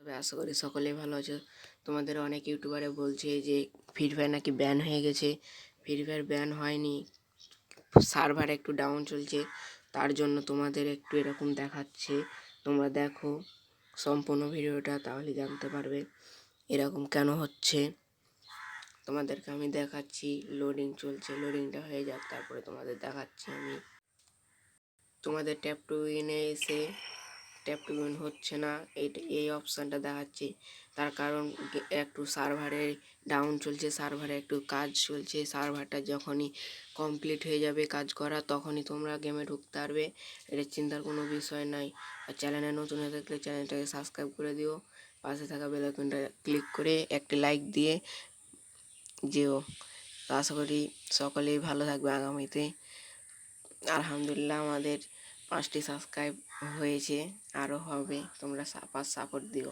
তবে আশা করি সকলেই ভালো আছো। তোমাদের অনেক ইউটিউবারে বলছে যে ফ্রি ফায়ার নাকি ব্যান হয়ে গেছে। ফ্রি ফায়ার ব্যান হয়নি, সার্ভার একটু ডাউন চলছে, তার জন্য তোমাদের একটু এরকম দেখাচ্ছে। তোমরা দেখো সম্পূর্ণ ভিডিওটা, তাহলে জানতে পারবে এরকম কেন হচ্ছে। তোমাদেরকে আমি দেখাচ্ছি, লোডিং চলছে, লোডিংটা হয়ে যাক তারপরে তোমাদের দেখাচ্ছি আমি। তোমাদের ট্যাপ টু উইনে এসে ট্যাপ টু উইন হচ্ছে না, এই অপশানটা দেখাচ্ছে। তার কারণ একটু সার্ভারে ডাউন চলছে, সার্ভারে একটু কাজ চলছে। সার্ভারটা যখনই কমপ্লিট হয়ে যাবে কাজ করা, তখনই তোমরা গেমে ঢুকতে পারবে। এটা চিন্তার কোনো বিষয় নাই। আর চ্যানেলে নতুন হয়ে থাকলে চ্যানেলটাকে সাবস্ক্রাইব করে দিও, পাশে থাকা বেল আইকনটা ক্লিক করে একটি লাইক দিয়ে যেও। আশা করি সকলেই ভালো থাকবে আগামীতে। আলহামদুলিল্লাহ আমাদের 5টি সাবস্ক্রাইব হয়েছে, আরও হবে, তোমরা সাপোর্ট দিও।